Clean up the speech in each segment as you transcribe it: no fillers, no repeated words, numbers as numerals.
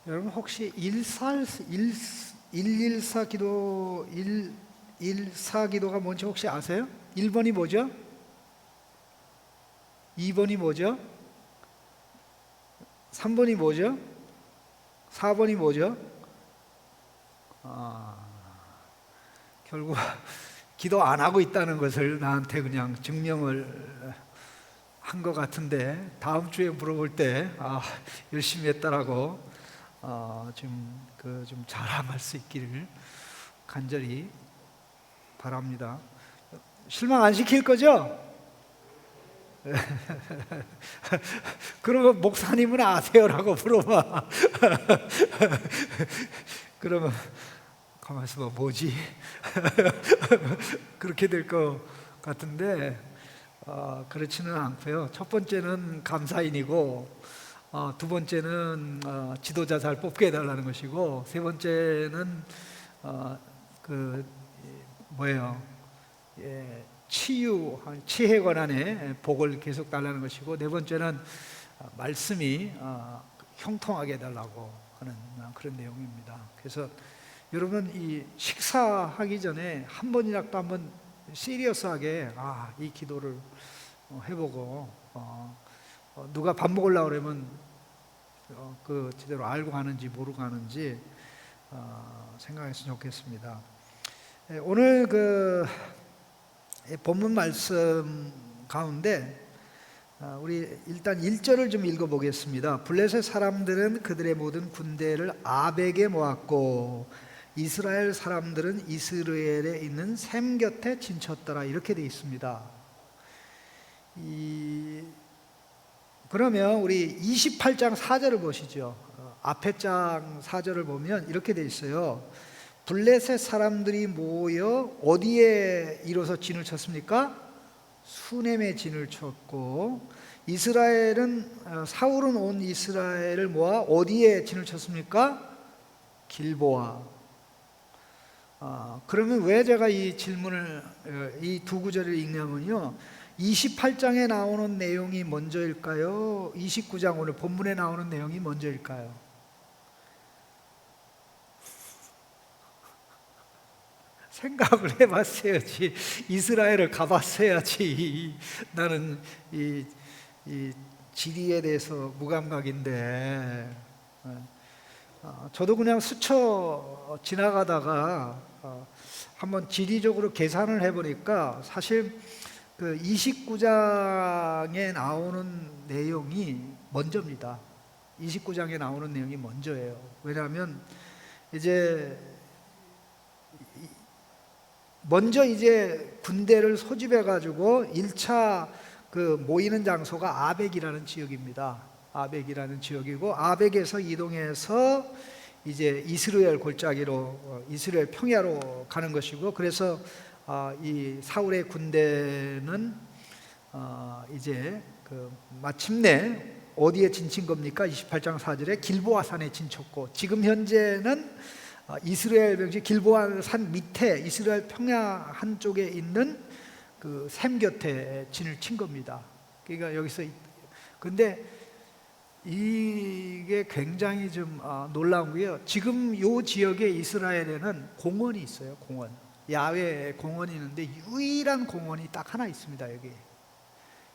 여러분 혹시 114 기도 114 기도가 뭔지 혹시 아세요? 1번이 뭐죠? 2번이 뭐죠? 3번이 뭐죠? 4번이 뭐죠? 결국 기도 안 하고 있다는 것을 나한테 그냥 증명을 한 것 같은데, 다음 주에 물어볼 때 열심히 했다라고 좀 자랑할 수 있기를 간절히 바랍니다. 실망 안 시킬 거죠? 그러면 목사님은 아세요라고 물어봐. 그러면 가만히 있어봐, 뭐지? 그렇게 될 것 같은데 그렇지는 않고요. 첫 번째는 감사인이고, 두 번째는 지도자 잘 뽑게 해달라는 것이고, 세 번째는 그 뭐예요? 치유에 관한의 복을 계속 달라는 것이고, 네 번째는 말씀이 형통하게 해달라고 하는 그런 내용입니다. 그래서 여러분, 이 식사하기 전에 한 번이라도 한번 시리어스하게 이 기도를 해보고, 누가 밥 먹으려고 그러면 그 제대로 알고 가는지 모르고 가는지 생각했으면 좋겠습니다. 오늘 그 본문 말씀 가운데 우리 일단 1절을 좀 읽어보겠습니다. 블레셋 사람들은 그들의 모든 군대를 아벡에 모았고 이스라엘 사람들은 이스라엘에 있는 셈 곁에 진쳤더라, 이렇게 되어 있습니다. 그러면 우리 28장 4절을 보시죠. 앞에 장 4절을 보면 이렇게 되어 있어요. 블레셋 사람들이 모여 어디에 이뤄서 진을 쳤습니까? 수넴에 진을 쳤고, 사울은 온 이스라엘을 모아 어디에 진을 쳤습니까? 길보아. 그러면 왜 제가 이 질문을, 이 두 구절을 읽냐면요, 28장에 나오는 내용이 먼저일까요? 29장 오늘 본문에 나오는 내용이 먼저일까요? 생각을 해봤어야지. 이스라엘을 가봤어야지. 나는 이 지리에 대해서 무감각인데, 저도 그냥 스쳐 지나가다가 한번 지리적으로 계산을 해보니까 사실 그 29장에 나오는 내용이 먼저입니다. 29장에 나오는 내용이 먼저예요. 왜냐하면 먼저 군대를 소집해 가지고 1차 그 모이는 장소가 아벡이라는 지역입니다. 아벡이라는 지역이고, 아벡에서 이동해서 이제 이스라엘 골짜기로, 이스라엘 평야로 가는 것이고, 그래서 이 사울의 군대는 마침내 어디에 진친 겁니까? 28장 4절에 길보아 산에 진쳤고, 지금 현재는 이스라엘 병지 길보아 산 밑에 이스라엘 평야 한쪽에 있는 그 셈 곁에 진을 친 겁니다. 그러니까 여기서, 근데 이게 굉장히 좀 놀라운 게요, 지금 이 지역에 이스라엘에는 공원이 있어요. 공원, 야외 공원이 있는데 유일한 공원이 딱 하나 있습니다. 여기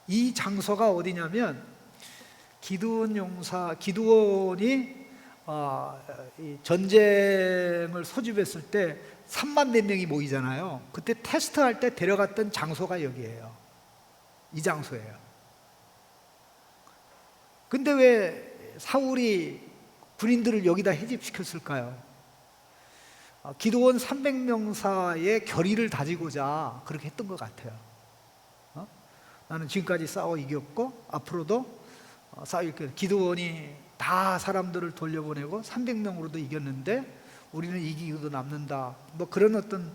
이 장소가 어디냐면, 기드온이 이 전쟁을 소집했을 때 3만 몇 명이 모이잖아요. 그때 테스트할 때 데려갔던 장소가 여기예요. 이 장소예요. 근데 왜 사울이 군인들을 여기다 해집시켰을까요? 기드온 300명사의 결의를 다지고자 그렇게 했던 것 같아요. 나는 지금까지 싸워 이겼고 앞으로도 싸워 이겼고, 기드온이 다 사람들을 돌려보내고 300명으로도 이겼는데 우리는 이기고도 남는다, 뭐 그런 어떤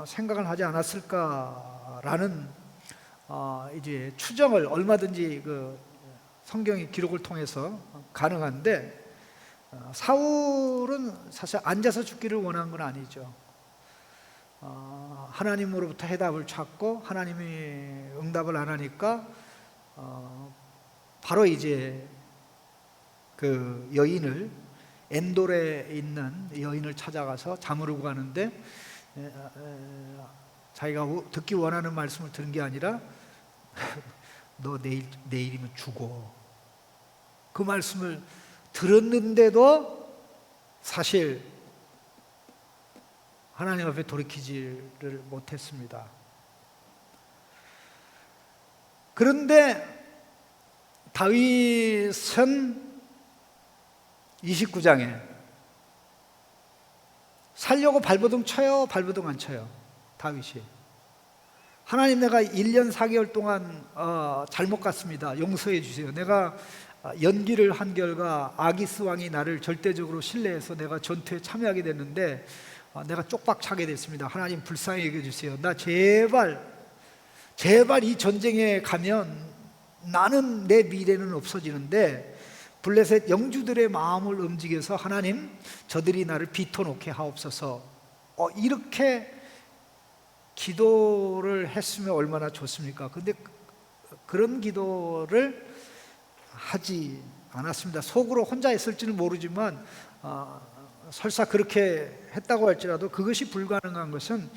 생각을 하지 않았을까라는 이제 추정을 얼마든지 그 성경의 기록을 통해서 가능한데, 사울은 사실 앉아서 죽기를 원한 건 아니죠. 하나님으로부터 해답을 찾고 하나님이 응답을 안 하니까 바로 이제 그 여인을 엔돌에 있는 여인을 찾아가서 잠으로 가는데 자기가 듣기 원하는 말씀을 들은 게 아니라 너 내일이면 죽어. 그 말씀을 들었는데도 사실 하나님 앞에 돌이키지를 못했습니다. 그런데 다윗은 29장에 살려고 발버둥 쳐요, 발버둥 안 쳐요? 다윗이. 하나님, 내가 1년 4개월 동안 잘못 갔습니다. 용서해 주세요. 내가 연기를 한 결과 아기스 왕이 나를 절대적으로 신뢰해서 내가 전투에 참여하게 됐는데 내가 쪽박차게 됐습니다. 하나님, 불쌍히 여겨 주세요. 나 제발 이 전쟁에 가면 나는, 내 미래는 없어지는데 블레셋 영주들의 마음을 움직여서 하나님, 저들이 나를 비토놓게 하옵소서. 이렇게 기도를 했으면 얼마나 좋습니까? 근데 그런 기도를 하지 않았습니다. 속으로 혼자 했을지는 모르지만 설사 그렇게 했다고 할지라도 그것이 불가능한 것은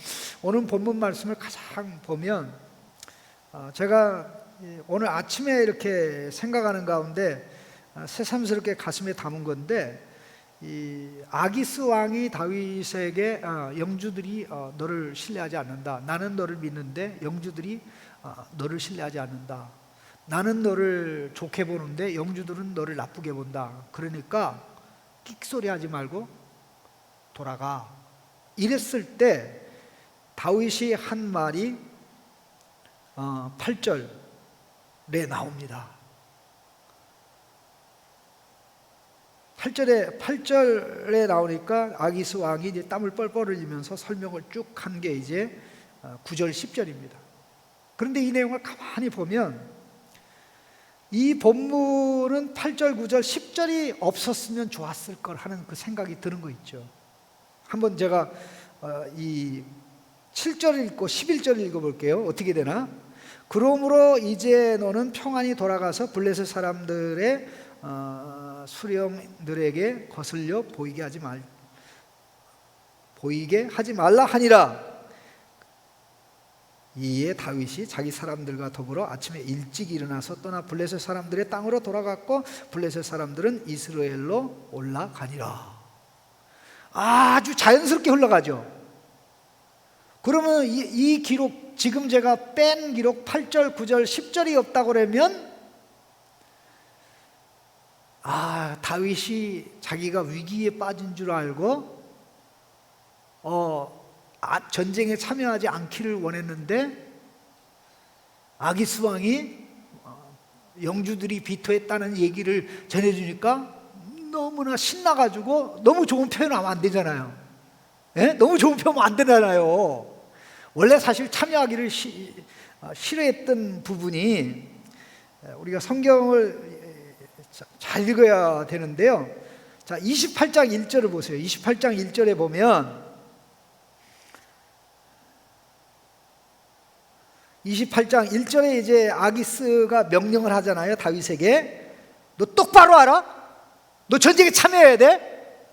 오늘 본문 말씀을 가장 보면 제가 오늘 아침에 이렇게 생각하는 가운데 새삼스럽게 가슴에 담은 건데, 이 아기스 왕이 다윗에게 영주들이 너를 신뢰하지 않는다. 나는 너를 믿는데 영주들이 너를 신뢰하지 않는다. 나는 너를 좋게 보는데 영주들은 너를 나쁘게 본다. 그러니까 끽소리 하지 말고 돌아가. 이랬을 때 다윗이 한 말이 8절에 나옵니다. 8절에 나오니까 아기스 왕이 이제 땀을 뻘뻘 흘리면서 설명을 쭉 한 게 이제 9절, 10절입니다. 그런데 이 내용을 가만히 보면 이 본문은 8절, 9절, 10절이 없었으면 좋았을 걸 하는 그 생각이 드는 거 있죠. 한번 제가 이 7절 읽고 11절 읽어볼게요. 어떻게 되나? 그러므로 이제 너는 평안히 돌아가서 블레셋 사람들의 수령들에게 거슬려 보이게 하지 말라 하니라. 이에 다윗이 자기 사람들과 더불어 아침에 일찍 일어나서 떠나 블레셋 사람들의 땅으로 돌아갔고 블레셋 사람들은 이스라엘로 올라가니라. 아주 자연스럽게 흘러가죠. 그러면 이 기록, 지금 제가 뺀 기록 8절, 9절, 10절이 없다고 그러면 다윗이 자기가 위기에 빠진 줄 알고 전쟁에 참여하지 않기를 원했는데 아기스 왕이 영주들이 비토했다는 얘기를 전해주니까 너무나 신나가지고, 너무 좋은 표현하면 안 되잖아요. 예? 너무 좋은 표현하면 안 되잖아요. 원래 사실 참여하기를 싫어했던 부분이, 우리가 성경을 잘 읽어야 되는데요. 자, 28장 1절을 보세요. 28장 1절에 보면 28장 1절에 이제 아기스가 명령을 하잖아요. 다윗에게. 너 똑바로 알아? 너 전쟁에 참여해야 돼?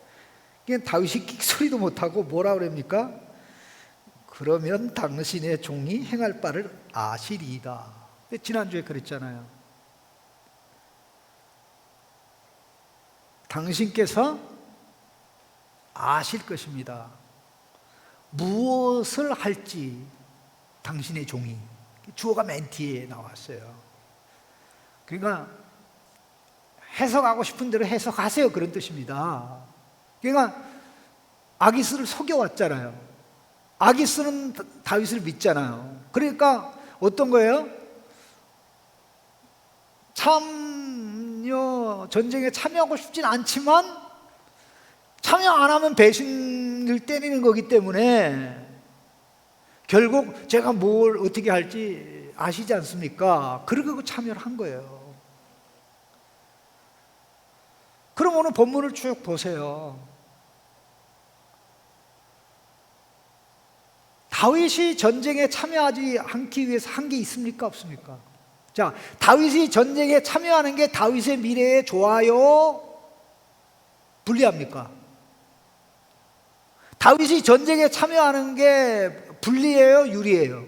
다윗이 끽소리도 못하고 뭐라 그럽니까? 그러면 당신의 종이 행할 바를 아시리이다. 지난주에 그랬잖아요. 당신께서 아실 것입니다. 무엇을 할지 당신의 종이. 주어가 맨 뒤에 나왔어요. 그러니까 해석하고 싶은 대로 해석하세요, 그런 뜻입니다. 그러니까 아기스를 속여왔잖아요. 아기스는 다윗을 믿잖아요. 그러니까 어떤 거예요? 전쟁에 참여하고 싶진 않지만 참여 안 하면 배신을 때리는 거기 때문에 결국 제가 뭘 어떻게 할지 아시지 않습니까? 그러고 참여를 한 거예요. 그럼 오늘 본문을 쭉 보세요. 다윗이 전쟁에 참여하지 않기 위해서 한 게 있습니까? 없습니까? 자, 다윗이 전쟁에 참여하는 게 다윗의 미래에 좋아요? 불리합니까? 다윗이 전쟁에 참여하는 게 불리해요, 유리해요?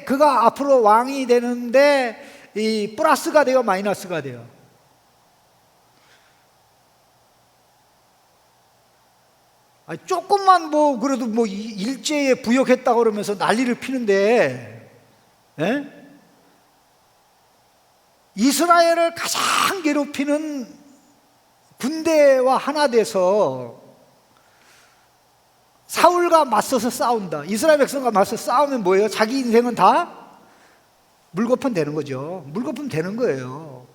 그가 앞으로 왕이 되는데 이 플러스가 돼요, 마이너스가 돼요? 아니, 조금만 뭐 그래도 뭐 일제에 부역했다 그러면서 난리를 피는데, 예? 이스라엘을 가장 괴롭히는 군대와 하나 돼서 사울과 맞서서 싸운다. 이스라엘 백성과 맞서 싸우면 뭐예요? 자기 인생은 다 물거품 되는 거죠. 물거품 되는 거예요.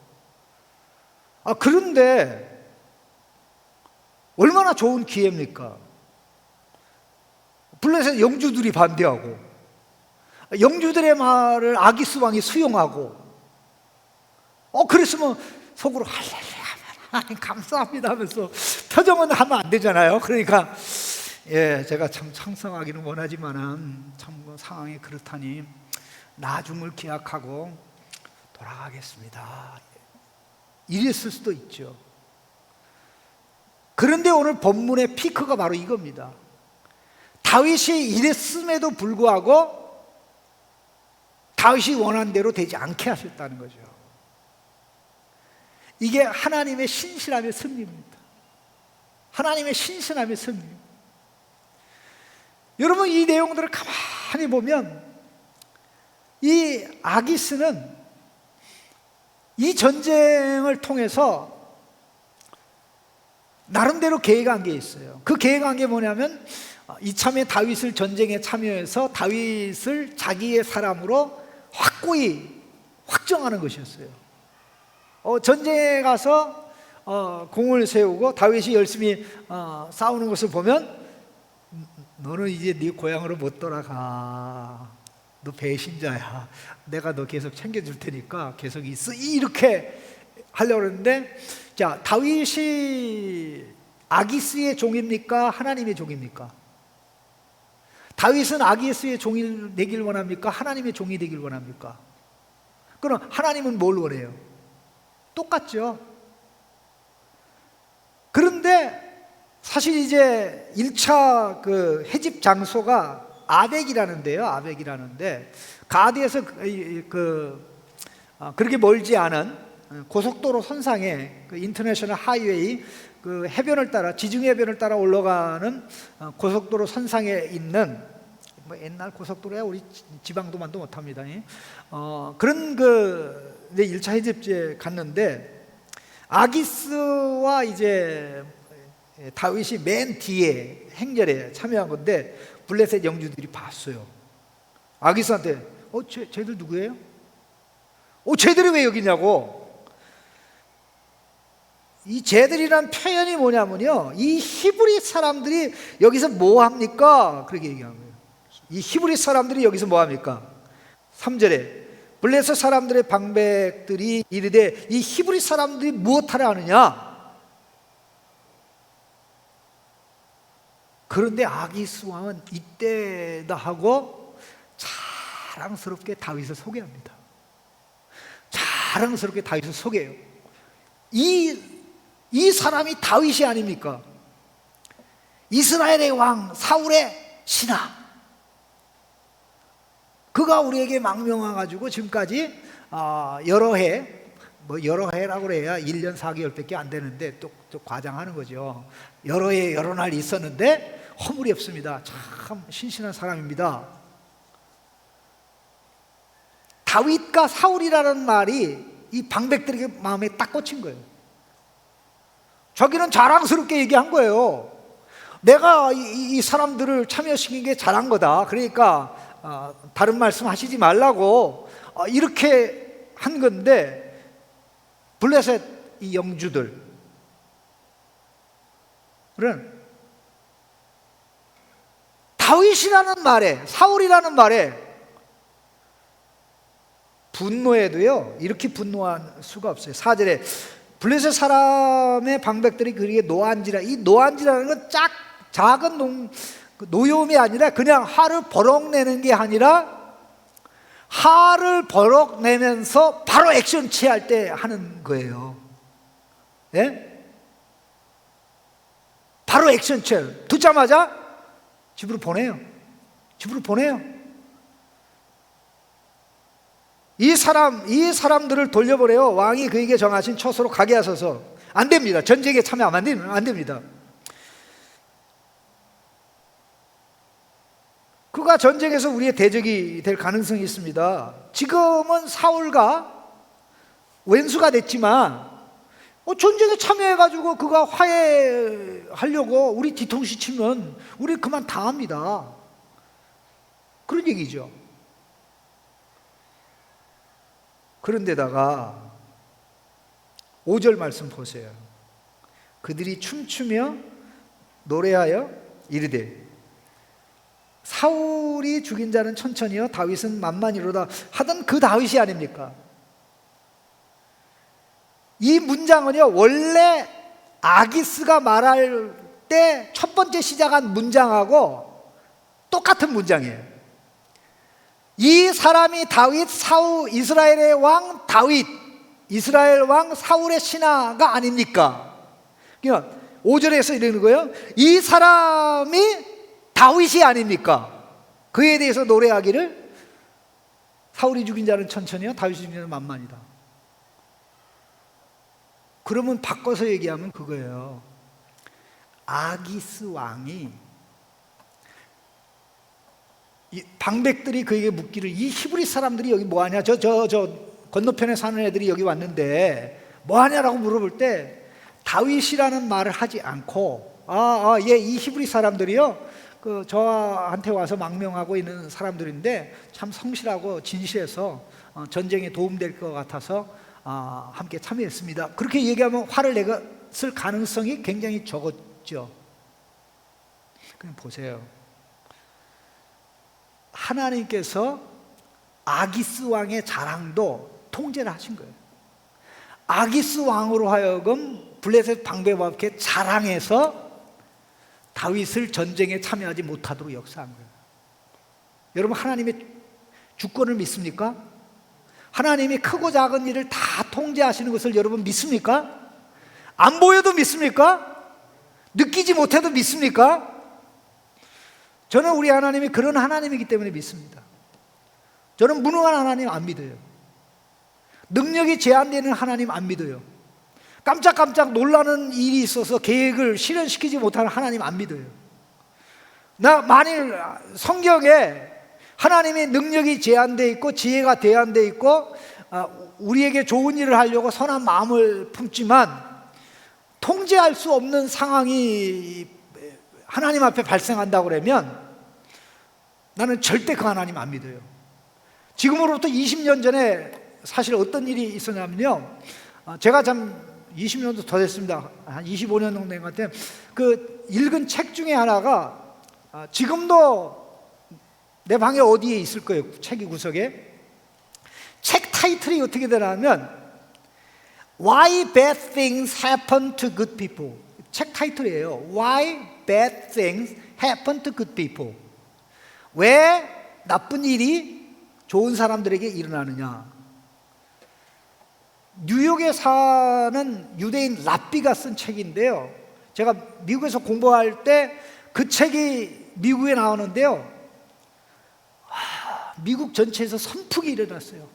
그런데 얼마나 좋은 기회입니까? 블레셋 영주들이 반대하고, 영주들의 말을 아기스 왕이 수용하고, 그랬으면 속으로 할렐루야, 하나님 감사합니다 하면서 표정은 하면 안 되잖아요. 그러니까 제가 참 창성하기는 원하지만은 참 상황이 그렇다니 나중을 기약하고 돌아가겠습니다. 이랬을 수도 있죠. 그런데 오늘 본문의 피크가 바로 이겁니다. 다윗이 이랬음에도 불구하고 다윗이 원한 대로 되지 않게 하셨다는 거죠. 이게 하나님의 신실함의 승리입니다. 하나님의 신실함의 승리. 여러분, 이 내용들을 가만히 보면 이 아기스는 이 전쟁을 통해서 나름대로 계획한 게 있어요. 그 계획한 게 뭐냐면 이참에 다윗을 전쟁에 참여해서 다윗을 자기의 사람으로 확고히 확정하는 것이었어요. 전쟁에 가서 공을 세우고 다윗이 열심히 싸우는 것을 보면 너는 이제 네 고향으로 못 돌아가. 너 배신자야. 내가 너 계속 챙겨줄 테니까 계속 있어. 이렇게 하려고 했는데, 자, 다윗이 아기스의 종입니까? 하나님의 종입니까? 다윗은 아기스의 종이 되길 원합니까? 하나님의 종이 되길 원합니까? 그럼 하나님은 뭘 원해요? 똑같죠. 그런데 사실 이제 1차 그 해집 장소가 아벡이라는데요. 아벡이라는데 가드에서 그렇게 멀지 않은 고속도로 선상에 그 인터내셔널 하이웨이 그 해변을 따라 지중 해변을 따라 올라가는 고속도로 선상에 있는 뭐 옛날 고속도로야 우리 지방도만도 못합니다. 그런 이제 1차 해집지에 갔는데 아기스와 이제 다윗이 맨 뒤에 행렬에 참여한 건데 블레셋 영주들이 봤어요. 아기스한테 쟤들 누구예요? 쟤들이 왜 여기냐고. 이 쟤들이란 표현이 뭐냐면요, 이 히브리 사람들이 여기서 뭐 합니까? 그렇게 얘기한 거예요. 이 히브리 사람들이 여기서 뭐 합니까? 3절에 블레셋 사람들의 방백들이 이르되 이 히브리 사람들이 무엇하러 하느냐? 그런데 아기스 왕은 이때다 하고 자랑스럽게 다윗을 소개합니다. 자랑스럽게 다윗을 소개해요. 이 사람이 다윗이 아닙니까? 이스라엘의 왕 사울의 신하. 그가 우리에게 망명해가지고 지금까지 여러 해라고 그래야 1년 4개월밖에 안 되는데 또 과장하는 거죠. 여러 해 여러 날 있었는데 허물이 없습니다. 참 신실한 사람입니다. 다윗과 사울이라는 말이 이 방백들에게 마음에 딱 꽂힌 거예요. 자기는 자랑스럽게 얘기한 거예요. 내가 이 사람들을 참여시킨 게 잘한 거다. 그러니까 다른 말씀 하시지 말라고 이렇게 한 건데, 블레셋 이 영주들은 다윗이라는 말에, 사울이라는 말에 분노해도요 이렇게 분노할 수가 없어요. 4절에 블레셋 사람의 방백들이 그에게 노한지라. 이 노한지라는 건 작은 노여움이 아니라 그냥 화를 버럭 내는 게 아니라 화를 버럭 내면서 바로 액션 취할 때 하는 거예요. 예? 바로 액션체. 듣자마자 집으로 보내요. 집으로 보내요. 이 사람들을 돌려보내요. 왕이 그에게 정하신 처소로 가게 하소서. 안 됩니다. 전쟁에 참여하면 안 됩니다. 그가 전쟁에서 우리의 대적이 될 가능성이 있습니다. 지금은 사울과 왼수가 됐지만 전쟁에 참여해가지고 그가 화해하려고 우리 뒤통수 치면 우리 그만 당합니다. 그런 얘기죠. 그런데다가 5절 말씀 보세요. 그들이 춤추며 노래하여 이르되 사울이 죽인 자는 천천히요 다윗은 만만이로다 하던 그 다윗이 아닙니까? 이 문장은요 원래 아기스가 말할 때 첫 번째 시작한 문장하고 똑같은 문장이에요. 이 사람이 다윗, 사울, 이스라엘의 왕 다윗, 이스라엘 왕 사울의 신하가 아닙니까? 그러니까 5절에서 이러는 거예요. 이 사람이 다윗이 아닙니까? 그에 대해서 노래하기를 사울이 죽인 자는 천천히요 다윗이 죽인 자는 만만이다. 그러면 바꿔서 얘기하면 그거예요. 아기스 왕이 이 방백들이 그에게 묻기를 이 히브리 사람들이 여기 뭐하냐? 저 건너편에 사는 애들이 여기 왔는데 뭐하냐라고 물어볼 때 다윗이라는 말을 하지 않고 이 히브리 사람들이요 저한테 와서 망명하고 있는 사람들인데 참 성실하고 진실해서 전쟁에 도움될 것 같아서 함께 참여했습니다. 그렇게 얘기하면 화를 내었을 가능성이 굉장히 적었죠. 그냥 보세요. 하나님께서 아기스 왕의 자랑도 통제를 하신 거예요. 아기스 왕으로 하여금 블레셋 방백과 함께 자랑해서 다윗을 전쟁에 참여하지 못하도록 역사한 거예요. 여러분 하나님의 주권을 믿습니까? 하나님이 크고 작은 일을 다 통제하시는 것을 여러분 믿습니까? 안 보여도 믿습니까? 느끼지 못해도 믿습니까? 저는 우리 하나님이 그런 하나님이기 때문에 믿습니다. 저는 무능한 하나님 안 믿어요. 능력이 제한되는 하나님 안 믿어요. 깜짝깜짝 놀라는 일이 있어서 계획을 실현시키지 못하는 하나님 안 믿어요. 만일 성경에 하나님의 능력이 제한되어 있고 지혜가 제한되어 있고 우리에게 좋은 일을 하려고 선한 마음을 품지만 통제할 수 없는 상황이 하나님 앞에 발생한다고 그러면 나는 절대 그 하나님 안 믿어요. 지금으로부터 20년 전에 사실 어떤 일이 있었냐면요, 제가 참 20년도 더 됐습니다. 한 25년 정도 된 것 같아요. 그 읽은 책 중에 하나가 지금도 내 방에 어디에 있을 거예요. 책이 구석에. 책 타이틀이 어떻게 되냐면 Why Bad Things Happen to Good People. 책 타이틀이에요. Why Bad Things Happen to Good People. 왜 나쁜 일이 좋은 사람들에게 일어나느냐. 뉴욕에 사는 유대인 랍비가 쓴 책인데요, 제가 미국에서 공부할 때 그 책이 미국에 나오는데요, 미국 전체에서 선풍이 일어났어요.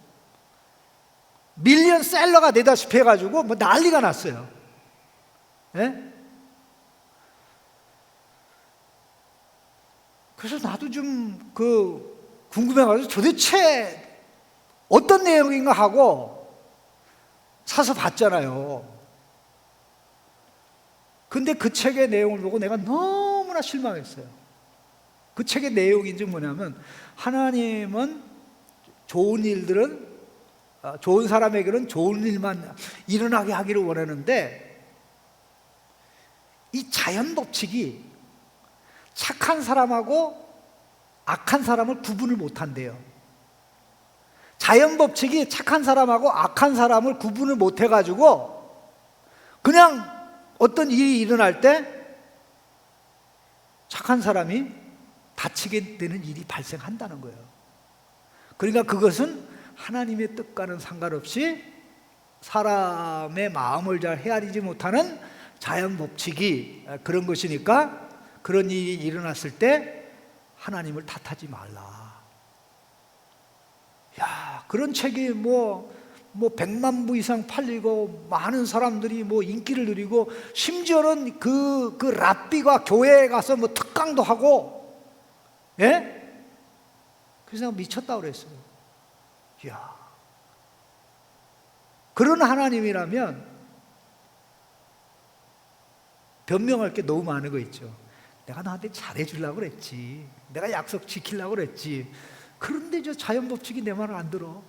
밀리언셀러가 되다시피 해가지고 뭐 난리가 났어요. 예? 그래서 나도 좀 궁금해가지고 도대체 어떤 내용인가 하고 사서 봤잖아요. 근데 그 책의 내용을 보고 내가 너무나 실망했어요. 그 책의 내용이 뭐냐면 하나님은 좋은 일들은 좋은 사람에게는 좋은 일만 일어나게 하기를 원하는데 이 자연 법칙이 착한 사람하고 악한 사람을 구분을 못한대요. 자연 법칙이 착한 사람하고 악한 사람을 구분을 못해가지고 그냥 어떤 일이 일어날 때 착한 사람이 다치게 되는 일이 발생한다는 거예요. 그러니까 그것은 하나님의 뜻과는 상관없이 사람의 마음을 잘 헤아리지 못하는 자연 법칙이 그런 것이니까 그런 일이 일어났을 때 하나님을 탓하지 말라. 야, 그런 책이 뭐 100만 부 이상 팔리고 많은 사람들이 뭐 인기를 누리고 심지어는 그 랍비가 교회에 가서 뭐 특강도 하고, 예? 그래서 미쳤다고 그랬어요. 이야, 그런 하나님이라면 변명할 게 너무 많은 거 있죠. 내가 너한테 잘해주려고 그랬지, 내가 약속 지키려고 그랬지, 그런데 저 자연법칙이 내 말을 안 들어.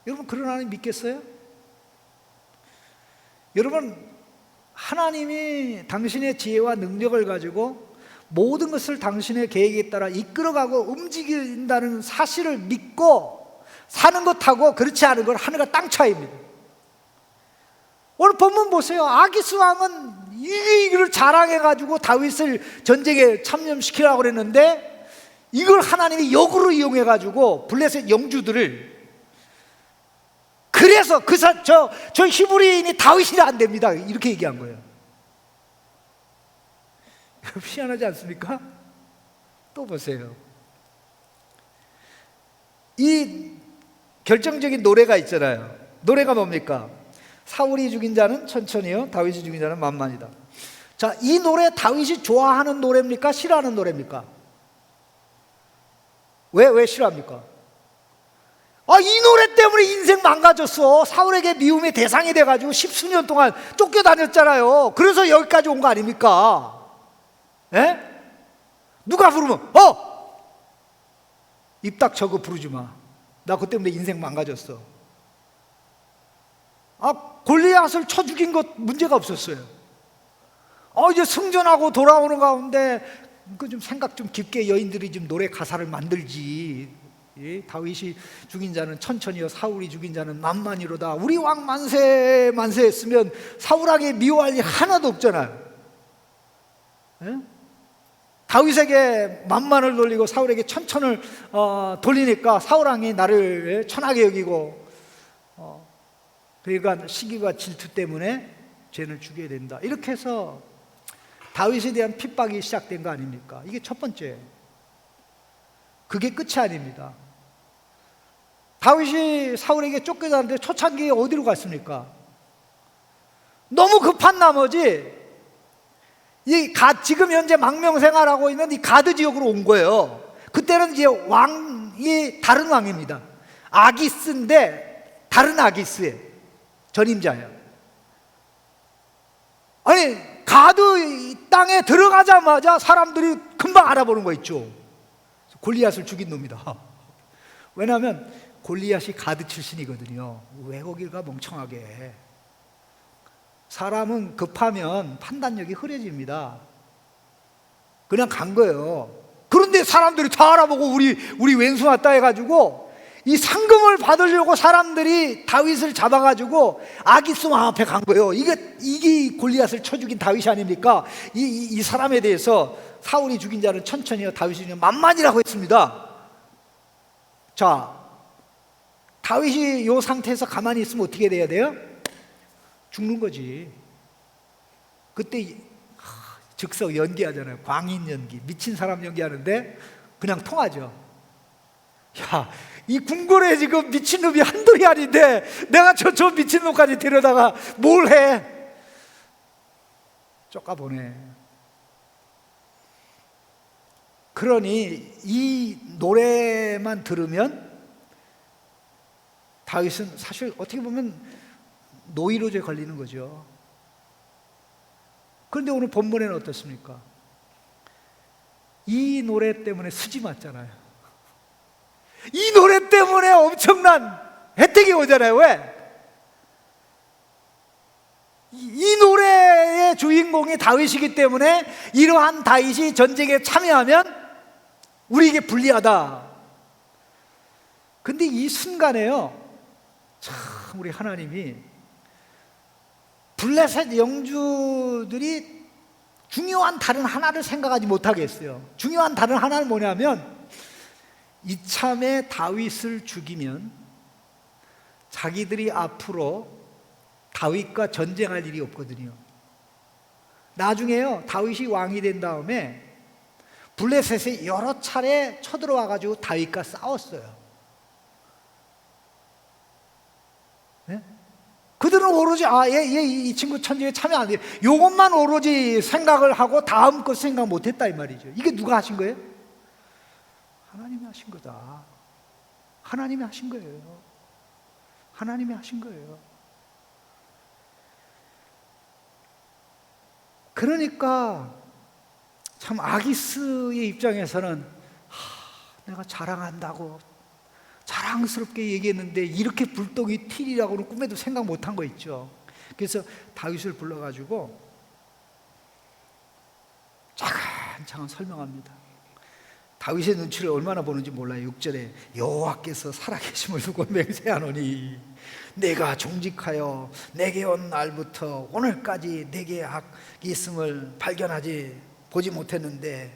여러분, 그런 하나님 믿겠어요? 여러분, 하나님이 당신의 지혜와 능력을 가지고 모든 것을 당신의 계획에 따라 이끌어가고 움직인다는 사실을 믿고 사는 것하고 그렇지 않은 건 하늘과 땅 차이입니다. 오늘 본문 보세요. 아기스 왕은 이걸 자랑해가지고 다윗을 전쟁에 참여시키려고 그랬는데 이걸 하나님이 역으로 이용해가지고 블레셋 영주들을, 그래서 저 히브리인이 다윗이라 안 됩니다, 이렇게 얘기한 거예요. 희한하지 않습니까? 또 보세요. 이 결정적인 노래가 있잖아요. 노래가 뭡니까? 사울이 죽인 자는 천천히요, 다윗이 죽인 자는 만만이다. 자, 이 노래 다윗이 좋아하는 노래입니까? 싫어하는 노래입니까? 왜 싫어합니까? 이 노래 때문에 인생 망가졌어. 사울에게 미움의 대상이 돼가지고 10수년 동안 쫓겨다녔잖아요. 그래서 여기까지 온 거 아닙니까? 예? 누가 부르면 입 닥쳐, 부르지 마. 나 그것 때문에 인생 망가졌어. 골리앗을 쳐 죽인 것 문제가 없었어요. 이제 승전하고 돌아오는 가운데 그 좀 생각 좀 깊게 여인들이 좀 노래 가사를 만들지. 예? 다윗이 죽인 자는 천천히요, 사울이 죽인 자는 만만이로다. 우리 왕 만세 만세 했으면 사울에게 미워할 일 하나도 없잖아요. 예? 다윗에게 만만을 돌리고 사울에게 천천을 돌리니까 사울왕이 나를 천하게 여기고, 그러니까 시기와 질투 때문에 죄를 죽여야 된다. 이렇게 해서 다윗에 대한 핍박이 시작된 거 아닙니까? 이게 첫 번째. 그게 끝이 아닙니다. 다윗이 사울에게 쫓겨나는데 초창기에 어디로 갔습니까? 너무 급한 나머지 지금 현재 망명생활하고 있는 이 가드 지역으로 온 거예요. 그때는 이제 왕이 다른 왕입니다. 아기스인데 다른 아기스예요. 전임자예요. 아니, 가드 땅에 들어가자마자 사람들이 금방 알아보는 거 있죠. 골리앗을 죽인 놈이다. 왜냐하면 골리앗이 가드 출신이거든요. 왜 거길 가 멍청하게. 사람은 급하면 판단력이 흐려집니다. 그냥 간 거예요. 그런데 사람들이 다 알아보고 우리 왼수 왔다 해가지고 이 상금을 받으려고 사람들이 다윗을 잡아가지고 아기스 왕 앞에 간 거예요. 이게 골리앗을 쳐 죽인 다윗이 아닙니까? 이 사람에 대해서 사울이 죽인 자는 천천히요, 다윗이 죽인 자는 만만이라고 했습니다. 자, 다윗이 이 상태에서 가만히 있으면 어떻게 돼야 돼요? 죽는 거지. 그때 즉석 연기하잖아요. 광인 연기, 미친 사람 연기하는데 그냥 통하죠. 야, 이 궁궐에 지금 미친놈이 한둘이 아닌데 내가 저 미친놈까지 데려다가 뭘 해? 쫓아보내. 그러니 이 노래만 들으면 다윗은 사실 어떻게 보면 노이로제 걸리는 거죠. 그런데 오늘 본문에는 어떻습니까? 이 노래 때문에 수지 맞잖아요. 이 노래 때문에 엄청난 혜택이 오잖아요. 왜? 이 노래의 주인공이 다윗이기 때문에 이러한 다윗이 전쟁에 참여하면 우리에게 불리하다. 근데 이 순간에요, 참 우리 하나님이 블레셋 영주들이 중요한 다른 하나를 생각하지 못하게 했어요. 중요한 다른 하나는 뭐냐면 이참에 다윗을 죽이면 자기들이 앞으로 다윗과 전쟁할 일이 없거든요. 나중에요, 다윗이 왕이 된 다음에 블레셋에 여러 차례 쳐들어와 가지고 다윗과 싸웠어요. 네? 그들은 오로지 이 친구 천지에 참여 안 돼. 요것만 오로지 생각을 하고 다음 것 생각 못했다 이 말이죠. 이게 누가 하신 거예요? 하나님이 하신 거다. 하나님이 하신 거예요. 하나님이 하신 거예요. 그러니까 참 아기스의 입장에서는 내가 자랑한다고 자랑스럽게 얘기했는데 이렇게 불똥이 튀리라고는 꿈에도 생각 못한 거 있죠. 그래서 다윗을 불러가지고 차근차근 설명합니다. 다윗의 눈치를 얼마나 보는지 몰라요. 6절에 여호와께서 살아계심을 두고 맹세하노니 내가 정직하여 내게 온 날부터 오늘까지 내게 악이 있음을 발견하지 보지 못했는데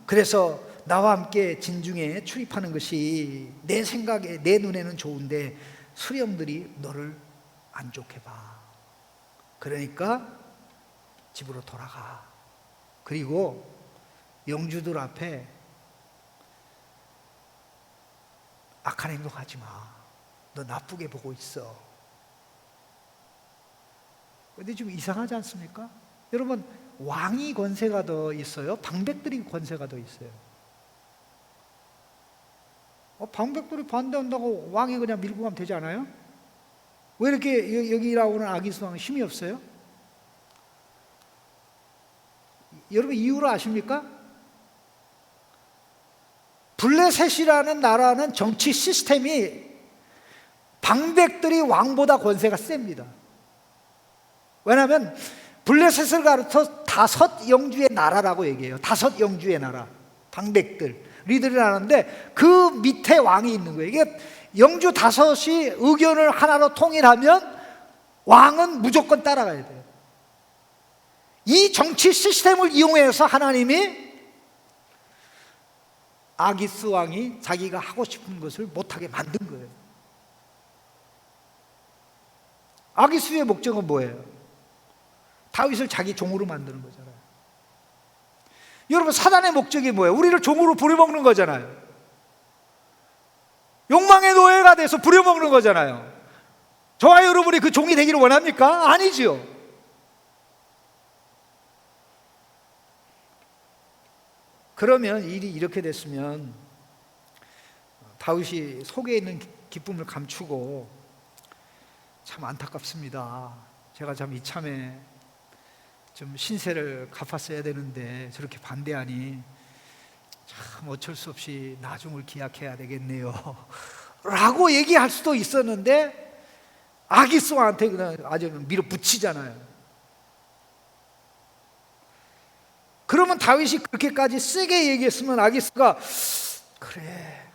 그래서 나와 함께 진중에 출입하는 것이 내 생각에 내 눈에는 좋은데 수령들이 너를 안 좋게 봐. 그러니까 집으로 돌아가. 그리고 영주들 앞에 악한 행동하지 마. 너 나쁘게 보고 있어. 근데 좀 이상하지 않습니까? 여러분, 왕이 권세가 더 있어요? 방백들이 권세가 더 있어요? 방백들이 반대한다고 왕이 그냥 밀고 가면 되지 않아요? 왜 이렇게 여기라고 하는 아기스 왕은 힘이 없어요? 여러분 이유를 아십니까? 블레셋이라는 나라는 정치 시스템이 방백들이 왕보다 권세가 셉니다. 왜냐하면 블레셋을 가르쳐 5 영주의 나라라고 얘기해요. 5 영주의 나라, 방백들이 하는데 그 밑에 왕이 있는 거예요. 이게 영주 5이 의견을 하나로 통일하면 왕은 무조건 따라가야 돼요. 이 정치 시스템을 이용해서 하나님이 아기스 왕이 자기가 하고 싶은 것을 못하게 만든 거예요. 아기스의 목적은 뭐예요? 다윗을 자기 종으로 만드는 거잖아요. 여러분, 사단의 목적이 뭐예요? 우리를 종으로 부려먹는 거잖아요. 욕망의 노예가 돼서 부려먹는 거잖아요. 저와 여러분이 그 종이 되기를 원합니까? 아니죠. 그러면 일이 이렇게 됐으면 다윗이 속에 있는 기쁨을 감추고 참 안타깝습니다. 제가 참 이참에 좀 신세를 갚았어야 되는데 저렇게 반대하니 참 어쩔 수 없이 나중을 기약해야 되겠네요 라고 얘기할 수도 있었는데 아기스 왕한테 그냥 아주 밀어붙이잖아요. 그러면 다윗이 그렇게까지 세게 얘기했으면 아기스가 그래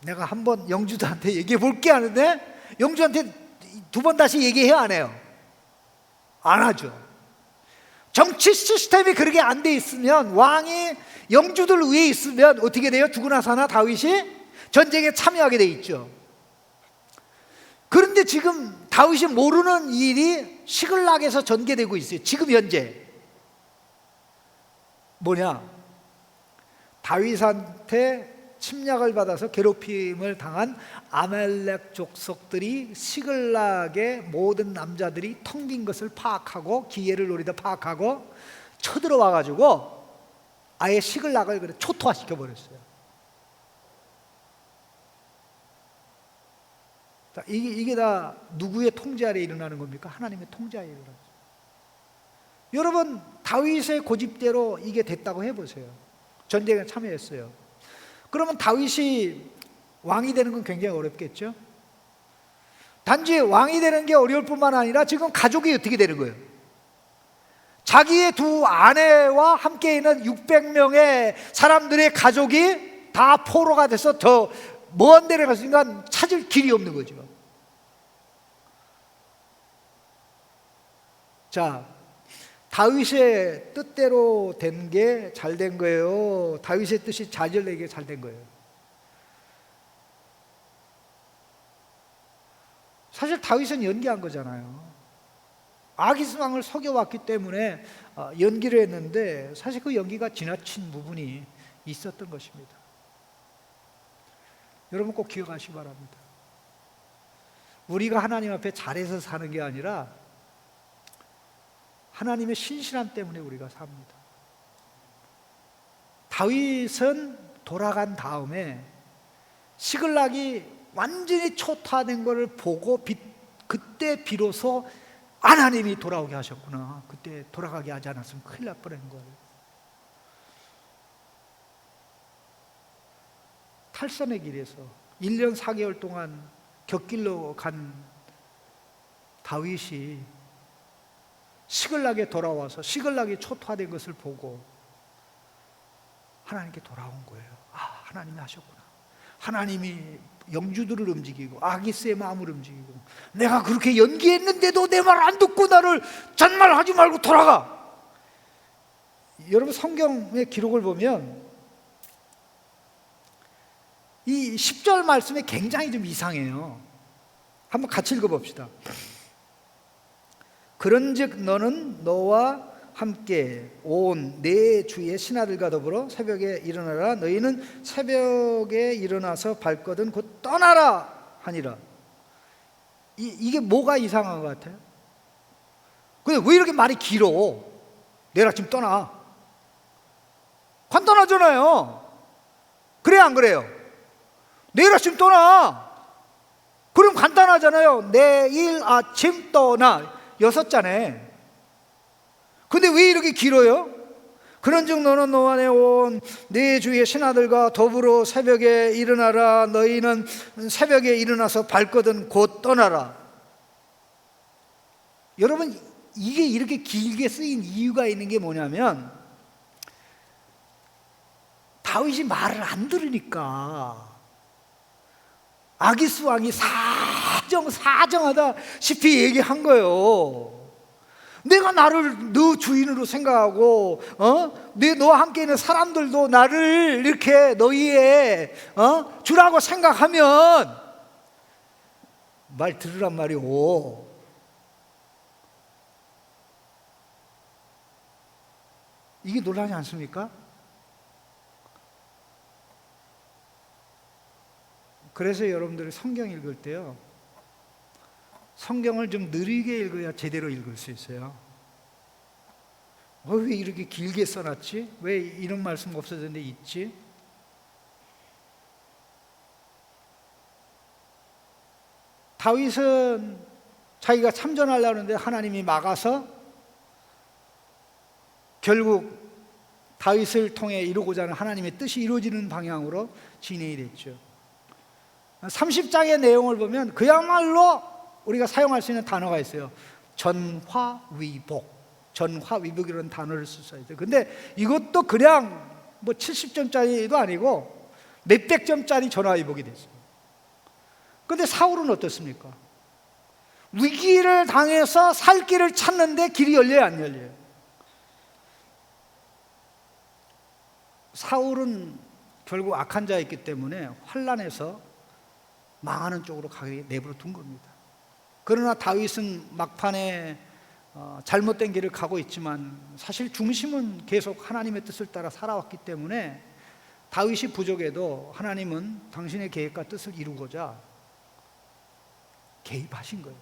내가 한번 영주들한테 얘기해 볼게 하는데 영주한테 2번 다시 얘기해요? 안 해요? 안 하죠. 정치 시스템이 그렇게 안 돼 있으면 왕이 영주들 위에 있으면 어떻게 돼요? 죽으나 사나 다윗이 전쟁에 참여하게 돼 있죠. 그런데 지금 다윗이 모르는 일이 시글락에서 전개되고 있어요. 지금 현재 뭐냐? 다윗한테 침략을 받아서 괴롭힘을 당한 아말렉 족속들이 시글락의 모든 남자들이 텅 빈 것을 파악하고 기회를 노리다 파악하고 쳐들어와 가지고 아예 시글락을 초토화시켜 버렸어요. 이게 다 누구의 통제 아래 일어나는 겁니까? 하나님의 통제 아래 일어나죠. 여러분, 다윗의 고집대로 이게 됐다고 해보세요. 전쟁에 참여했어요. 그러면 다윗이 왕이 되는 건 굉장히 어렵겠죠? 단지 왕이 되는 게 어려울 뿐만 아니라 지금 가족이 어떻게 되는 거예요? 자기의 2 아내와 함께 있는 600명의 사람들의 가족이 다 포로가 돼서 더 먼 데를 갔으니까 찾을 길이 없는 거죠. 자, 다윗의 뜻대로 된 게 잘 된 거예요? 다윗의 뜻이 좌절되게 잘 된 거예요? 사실 다윗은 연기한 거잖아요. 아기스 왕을 속여왔기 때문에 연기를 했는데 사실 그 연기가 지나친 부분이 있었던 것입니다. 여러분 꼭 기억하시기 바랍니다. 우리가 하나님 앞에 잘해서 사는 게 아니라 하나님의 신실함 때문에 우리가 삽니다. 다윗은 돌아간 다음에 시글락이 완전히 초토화된 것을 보고 그때 비로소 하나님이 돌아오게 하셨구나. 그때 돌아가게 하지 않았으면 큰일 날 뻔한 거예요. 탈선의 길에서 1년 4개월 동안 곁길로 간 다윗이 시글락에 돌아와서 시글락이 초토화된 것을 보고 하나님께 돌아온 거예요. 아, 하나님이 하셨구나. 하나님이 영주들을 움직이고 아기스의 마음을 움직이고 내가 그렇게 연기했는데도 내 말 안 듣고 나를 잔말하지 말고 돌아가. 여러분 성경의 기록을 보면 이 10절 말씀이 굉장히 좀 이상해요. 한번 같이 읽어봅시다. 그런즉 너는 너와 함께 온 내 주의 신하들과 더불어 새벽에 일어나라. 너희는 새벽에 일어나서 발거든 곧 떠나라 하니라. 이게 뭐가 이상한 것 같아요? 근데 왜 이렇게 말이 길어? 내일 아침 떠나. 간단하잖아요. 그래요, 안 그래요? 내일 아침 떠나. 그럼 간단하잖아요. 내일 아침 떠나. 6자네. 근데 왜 이렇게 길어요? 그런즉 너는 너와 내 온 네 주의 신하들과 더불어 새벽에 일어나라. 너희는 새벽에 일어나서 발거든 곧 떠나라. 여러분 이게 이렇게 길게 쓰인 이유가 있는 게 뭐냐면 다윗이 말을 안 들으니까 아기스 왕이 사정하다시피 얘기한 거예요. 내가 나를 너 주인으로 생각하고 너와 함께 있는 사람들도 나를 이렇게 너희의 주라고 생각하면 말 들으란 말이오. 이게 놀라지 않습니까? 그래서 여러분들이 성경 읽을 때요, 성경을 좀 느리게 읽어야 제대로 읽을 수 있어요. 왜 이렇게 길게 써놨지? 왜 이런 말씀 없어졌는데 있지? 다윗은 자기가 참전하려고 하는데 하나님이 막아서 결국 다윗을 통해 이루고자 하는 하나님의 뜻이 이루어지는 방향으로 진행이 됐죠. 30장의 내용을 보면 그야말로 우리가 사용할 수 있는 단어가 있어요. 전화위복. 전화위복이라는 단어를 썼어요. 근데 이것도 그냥 뭐 70점짜리도 아니고 몇백 점짜리 전화위복이 됐어요. 근데 사울은 어떻습니까? 위기를 당해서 살 길을 찾는데 길이 열려요, 안 열려요? 사울은 결국 악한 자였기 때문에 환난에서 망하는 쪽으로 가게 내버려 둔 겁니다. 그러나 다윗은 막판에 잘못된 길을 가고 있지만 사실 중심은 계속 하나님의 뜻을 따라 살아왔기 때문에 다윗이 부족해도 하나님은 당신의 계획과 뜻을 이루고자 개입하신 거예요.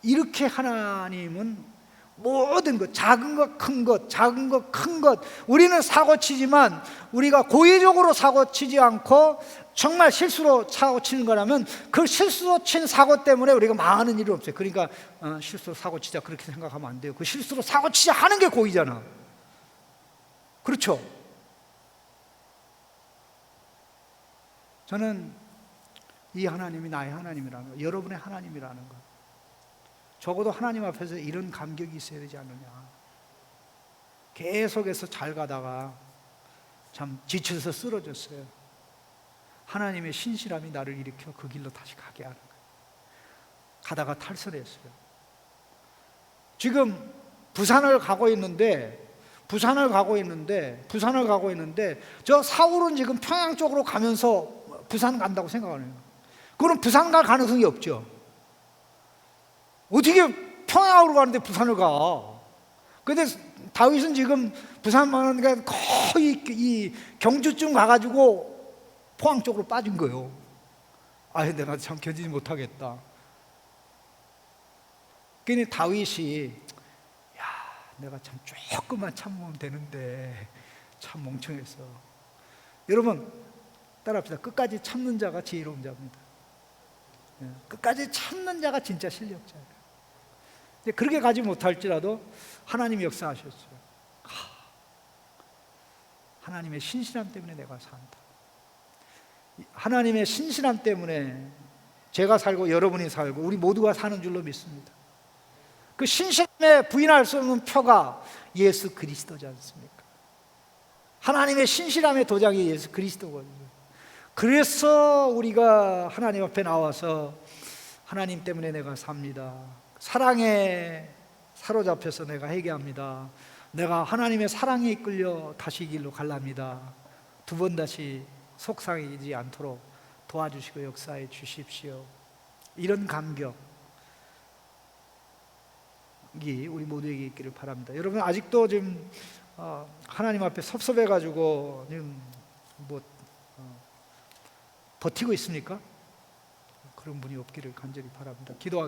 이렇게 하나님은 모든 것, 작은 것, 큰 것, 작은 것, 큰 것, 우리는 사고치지만 우리가 고의적으로 사고치지 않고 정말 실수로 사고치는 거라면 그 실수로 친 사고 때문에 우리가 망하는 일은 없어요. 그러니까 실수로 사고치자 그렇게 생각하면 안 돼요. 그 실수로 사고치자 하는 게 고의잖아. 그렇죠? 저는 이 하나님이 나의 하나님이라는 거, 여러분의 하나님이라는 거, 적어도 하나님 앞에서 이런 감격이 있어야 되지 않느냐. 계속해서 잘 가다가 참 지쳐서 쓰러졌어요. 하나님의 신실함이 나를 일으켜 그 길로 다시 가게 하는 거예요. 가다가 탈선했어요. 지금 부산을 가고 있는데 저 사울은 지금 평양 쪽으로 가면서 부산 간다고 생각하네요. 그럼 부산 갈 가능성이 없죠. 어떻게 평양으로 가는데 부산을 가. 근데 다윗은 지금 부산만 하니까 거의 이 경주쯤 가가지고 포항 쪽으로 빠진 거예요. 아, 내가 참 견디지 못하겠다. 그러니 다윗이, 야, 내가 참 조금만 참으면 되는데 참 멍청했어. 여러분 따라합시다. 끝까지 참는 자가 지혜로운 자입니다. 끝까지 참는 자가 진짜 실력자예요. 그렇게 가지 못할지라도 하나님이 역사하셨어요. 하나님의 신실함 때문에 내가 산다. 하나님의 신실함 때문에 제가 살고 여러분이 살고 우리 모두가 사는 줄로 믿습니다. 그 신실함에 부인할 수 없는 표가 예수 그리스도지 않습니까? 하나님의 신실함의 도장이 예수 그리스도거든요. 그래서 우리가 하나님 앞에 나와서 하나님 때문에 내가 삽니다. 사랑에 사로잡혀서 내가 회개합니다. 내가 하나님의 사랑에 이끌려 다시 이 길로 갈랍니다. 두 번 다시 속상해지지 않도록 도와주시고 역사해 주십시오. 이런 감격이 우리 모두에게 있기를 바랍니다. 여러분 아직도 지금 하나님 앞에 섭섭해가지고 지금 버티고 있습니까? 그런 분이 없기를 간절히 바랍니다. 기도하겠습니다.